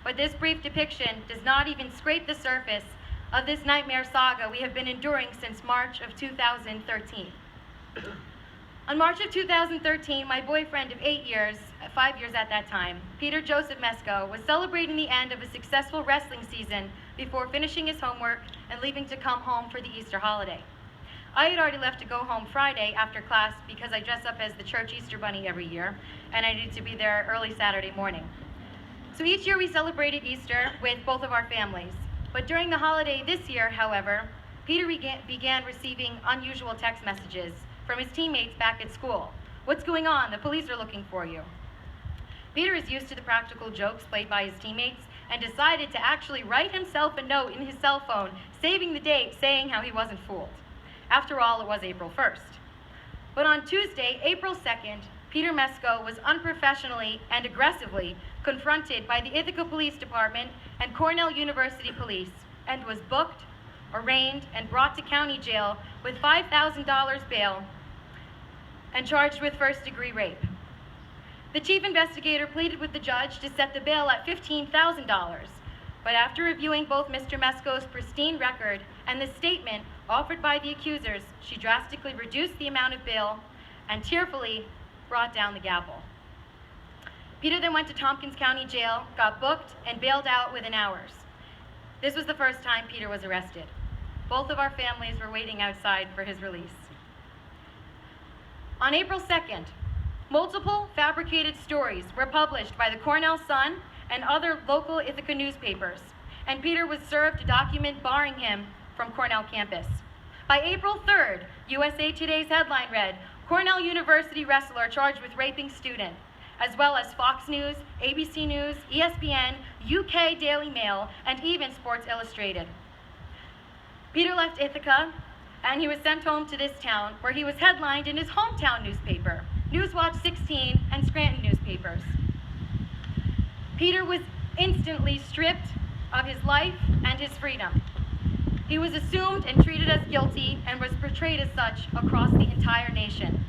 But this brief depiction does not even scrape the surface of this nightmare saga we have been enduring since March of 2013. On March of 2013, my boyfriend of 8 years, 5 years at that time, Peter Joseph Mesko, was celebrating the end of a successful wrestling season before finishing his homework and leaving to come home for the Easter holiday. I had already left to go home Friday after class because I dress up as the church Easter Bunny every year, and I needed to be there early Saturday morning. So each year we celebrated Easter with both of our families. But during the holiday this year, however, Peter began receiving unusual text messages from his teammates back at school. "What's going on? The police are looking for you." Peter is used to the practical jokes played by his teammates and decided to actually write himself a note in his cell phone, saving the date, saying how he wasn't fooled. After all, it was April 1st. But on Tuesday, April 2nd, Peter Mesko was unprofessionally and aggressively confronted by the Ithaca Police Department and Cornell University Police and was booked, arraigned, and brought to county jail with $5,000 bail and charged with first-degree rape. The chief investigator pleaded with the judge to set the bail at $15,000, but after reviewing both Mr. Mesko's pristine record and the statement offered by the accusers, she drastically reduced the amount of bail and tearfully brought down the gavel. Peter then went to Tompkins County Jail, got booked, and bailed out within hours. This was the first time Peter was arrested. Both of our families were waiting outside for his release. On April 2nd, multiple fabricated stories were published by the Cornell Sun and other local Ithaca newspapers, and Peter was served a document barring him from Cornell campus. By April 3rd, USA Today's headline read, "Cornell University wrestler charged with raping student," as well as Fox News, ABC News, ESPN, UK Daily Mail, and even Sports Illustrated. Peter left Ithaca, and he was sent home to this town, where he was headlined in his hometown newspaper, Newswatch 16 and Scranton newspapers. Peter was instantly stripped of his life and his freedom. He was assumed and treated as guilty and was portrayed as such across the entire nation.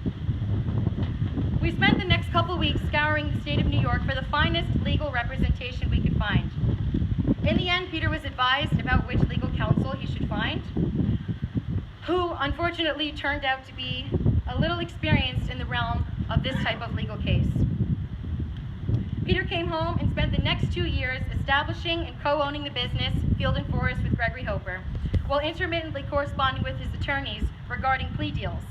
We spent the next couple weeks scouring the state of New York for the finest legal representation we could find. In the end, Peter was advised about which legal counsel he should find, who unfortunately turned out to be a little experienced in the realm of this type of legal case. Peter came home and spent the next 2 years establishing and co-owning the business Field and Forest with Nadege Hoeper, while intermittently corresponding with his attorneys regarding plea deals.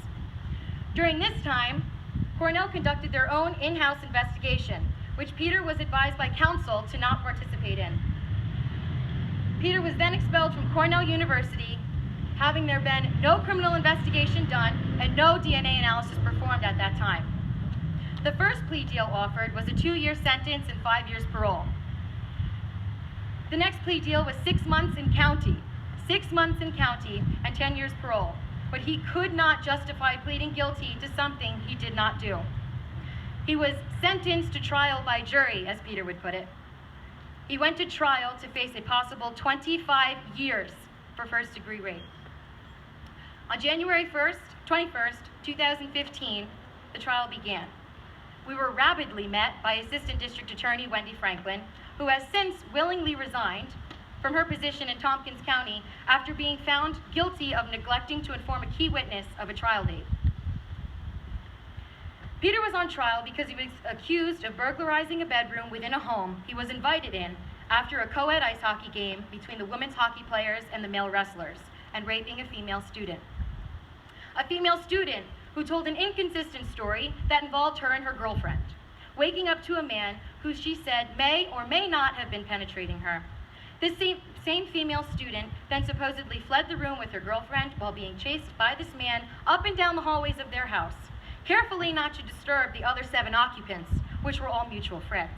During this time, Cornell conducted their own in-house investigation, which Peter was advised by counsel to not participate in. Peter was then expelled from Cornell University, having there been no criminal investigation done and no DNA analysis performed at that time. The first plea deal offered was a 2-year sentence and 5 years parole. The next plea deal was 6 months in county, 6 months in county, and 10 years parole. But he could not justify pleading guilty to something he did not do. He was sentenced to trial by jury, as Peter would put it. He went to trial to face a possible 25 years for first-degree rape. On January 21st, 2015, the trial began. We were rapidly met by Assistant District Attorney Wendy Franklin, who has since willingly resigned from her position in Tompkins County after being found guilty of neglecting to inform a key witness of a trial date. Peter was on trial because he was accused of burglarizing a bedroom within a home he was invited in after a co-ed ice hockey game between the women's hockey players and the male wrestlers, and raping a female student. A female student who told an inconsistent story that involved her and her girlfriend, waking up to a man who she said may or may not have been penetrating her. This same female student then supposedly fled the room with her girlfriend while being chased by this man up and down the hallways of their house, carefully not to disturb the other 7 occupants, which were all mutual friends.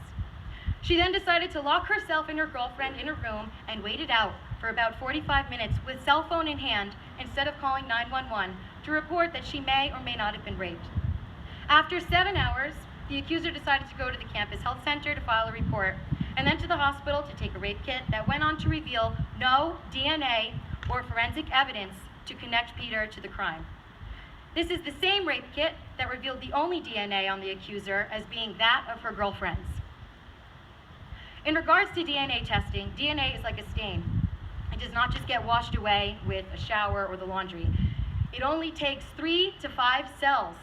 She then decided to lock herself and her girlfriend in a room and waited out for about 45 minutes with cell phone in hand instead of calling 911 to report that she may or may not have been raped. After 7 hours, the accuser decided to go to the campus health center to file a report, and then to the hospital to take a rape kit that went on to reveal no DNA or forensic evidence to connect Peter to the crime. This is the same rape kit that revealed the only DNA on the accuser as being that of her girlfriend's. In regards to DNA testing, DNA is like a stain. It does not just get washed away with a shower or the laundry. It only takes 3 to 5 cells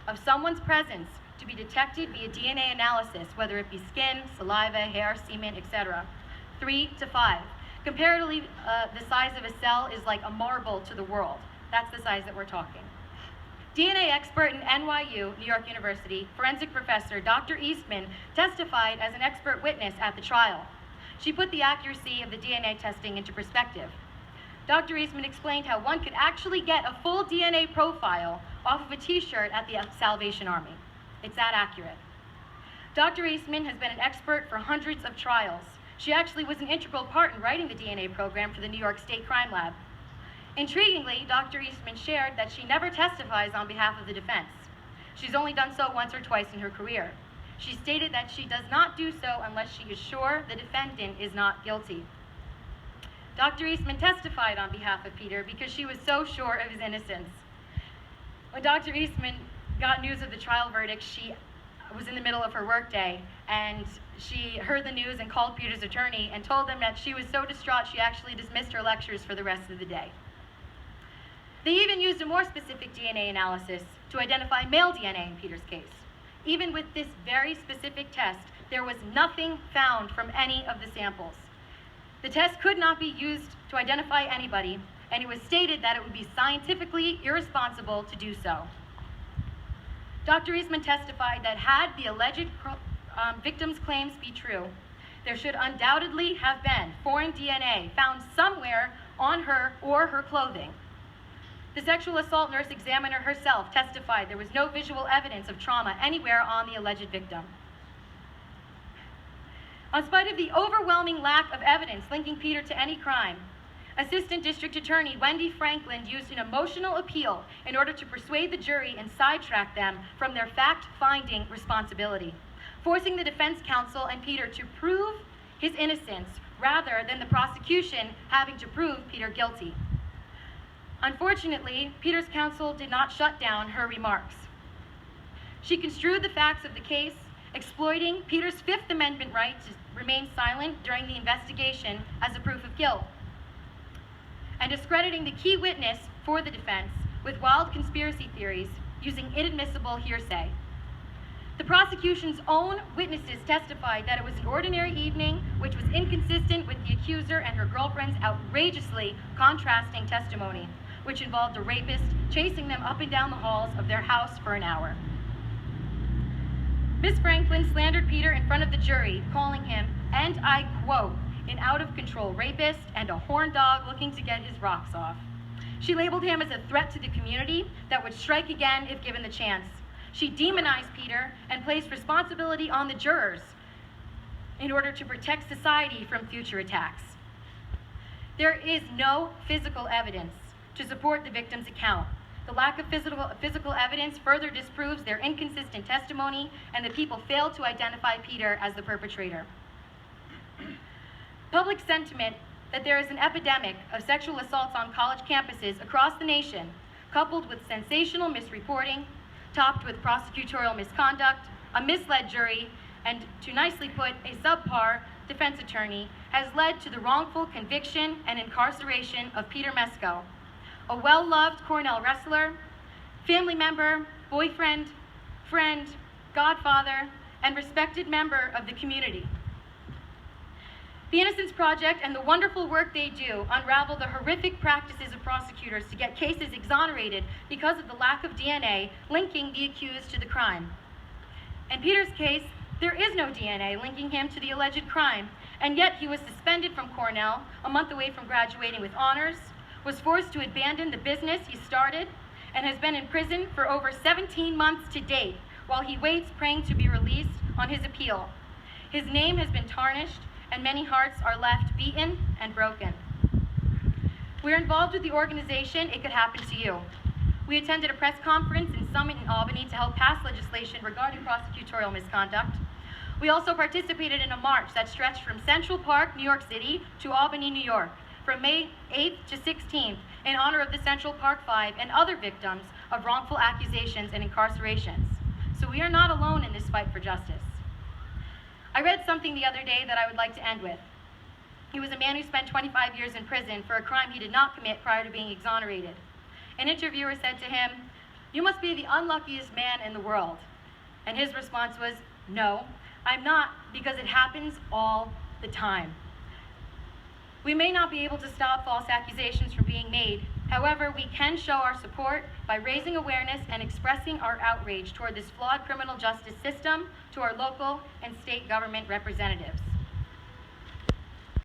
of someone's presence to be detected via DNA analysis, whether it be skin, saliva, hair, semen, etc. 3 to 5. Comparatively, the size of a cell is like a marble to the world. That's the size that we're talking. DNA expert in NYU, New York University, forensic professor Dr. Eastman testified as an expert witness at the trial. She put the accuracy of the DNA testing into perspective. Dr. Eastman explained how one could actually get a full DNA profile off of a t-shirt at the Salvation Army. It's that accurate. Dr. Eastman has been an expert for hundreds of trials. She actually was an integral part in writing the DNA program for the New York State Crime Lab. Intriguingly, Dr. Eastman shared that she never testifies on behalf of the defense. She's only done so once or twice in her career. She stated that she does not do so unless she is sure the defendant is not guilty. Dr. Eastman testified on behalf of Peter because she was so sure of his innocence. When Dr. Eastman got news of the trial verdict, she was in the middle of her workday, and she heard the news and called Peter's attorney and told them that she was so distraught she actually dismissed her lectures for the rest of the day. They even used a more specific DNA analysis to identify male DNA in Peter's case. Even with this very specific test, there was nothing found from any of the samples. The test could not be used to identify anybody, and it was stated that it would be scientifically irresponsible to do so. Dr. Eastman testified that had the alleged victim's claims be true, there should undoubtedly have been foreign DNA found somewhere on her or her clothing. The sexual assault nurse examiner herself testified there was no visual evidence of trauma anywhere on the alleged victim. In spite of the overwhelming lack of evidence linking Peter to any crime, Assistant District Attorney Wendy Franklin used an emotional appeal in order to persuade the jury and sidetrack them from their fact-finding responsibility, forcing the defense counsel and Peter to prove his innocence rather than the prosecution having to prove Peter guilty. Unfortunately, Peter's counsel did not shut down her remarks. She construed the facts of the case, exploiting Peter's Fifth Amendment right to remain silent during the investigation as a proof of guilt, and discrediting the key witness for the defense with wild conspiracy theories using inadmissible hearsay. The prosecution's own witnesses testified that it was an ordinary evening, which was inconsistent with the accuser and her girlfriend's outrageously contrasting testimony, which involved a rapist chasing them up and down the halls of their house for an hour. Ms. Franklin slandered Peter in front of the jury, calling him, and I quote, an out-of-control rapist and a horn dog looking to get his rocks off. She labeled him as a threat to the community that would strike again if given the chance. She demonized Peter and placed responsibility on the jurors in order to protect society from future attacks. There is no physical evidence to support the victim's account. The lack of physical evidence further disproves their inconsistent testimony, and the people failed to identify Peter as the perpetrator. Public sentiment that there is an epidemic of sexual assaults on college campuses across the nation, coupled with sensational misreporting, topped with prosecutorial misconduct, a misled jury, and, to nicely put, a subpar defense attorney, has led to the wrongful conviction and incarceration of Peter Mesko, a well-loved Cornell wrestler, family member, boyfriend, friend, godfather, and respected member of the community. The Innocence Project and the wonderful work they do unravel the horrific practices of prosecutors to get cases exonerated because of the lack of DNA linking the accused to the crime. In Peter's case, there is no DNA linking him to the alleged crime, and yet he was suspended from Cornell, a month away from graduating with honors, was forced to abandon the business he started, and has been in prison for over 17 months to date while he waits praying to be released on his appeal. His name has been tarnished, and many hearts are left beaten and broken. We're involved with the organization It Could Happen to You. We attended a press conference and summit in Albany to help pass legislation regarding prosecutorial misconduct. We also participated in a march that stretched from Central Park, New York City, to Albany, New York, from May 8th to 16th, in honor of the Central Park Five and other victims of wrongful accusations and incarcerations. So we are not alone in this fight for justice. I read something the other day that I would like to end with. He was a man who spent 25 years in prison for a crime he did not commit prior to being exonerated. An interviewer said to him, "You must be the unluckiest man in the world." And his response was, "No, I'm not, because it happens all the time." We may not be able to stop false accusations from being made. However, we can show our support by raising awareness and expressing our outrage toward this flawed criminal justice system to our local and state government representatives.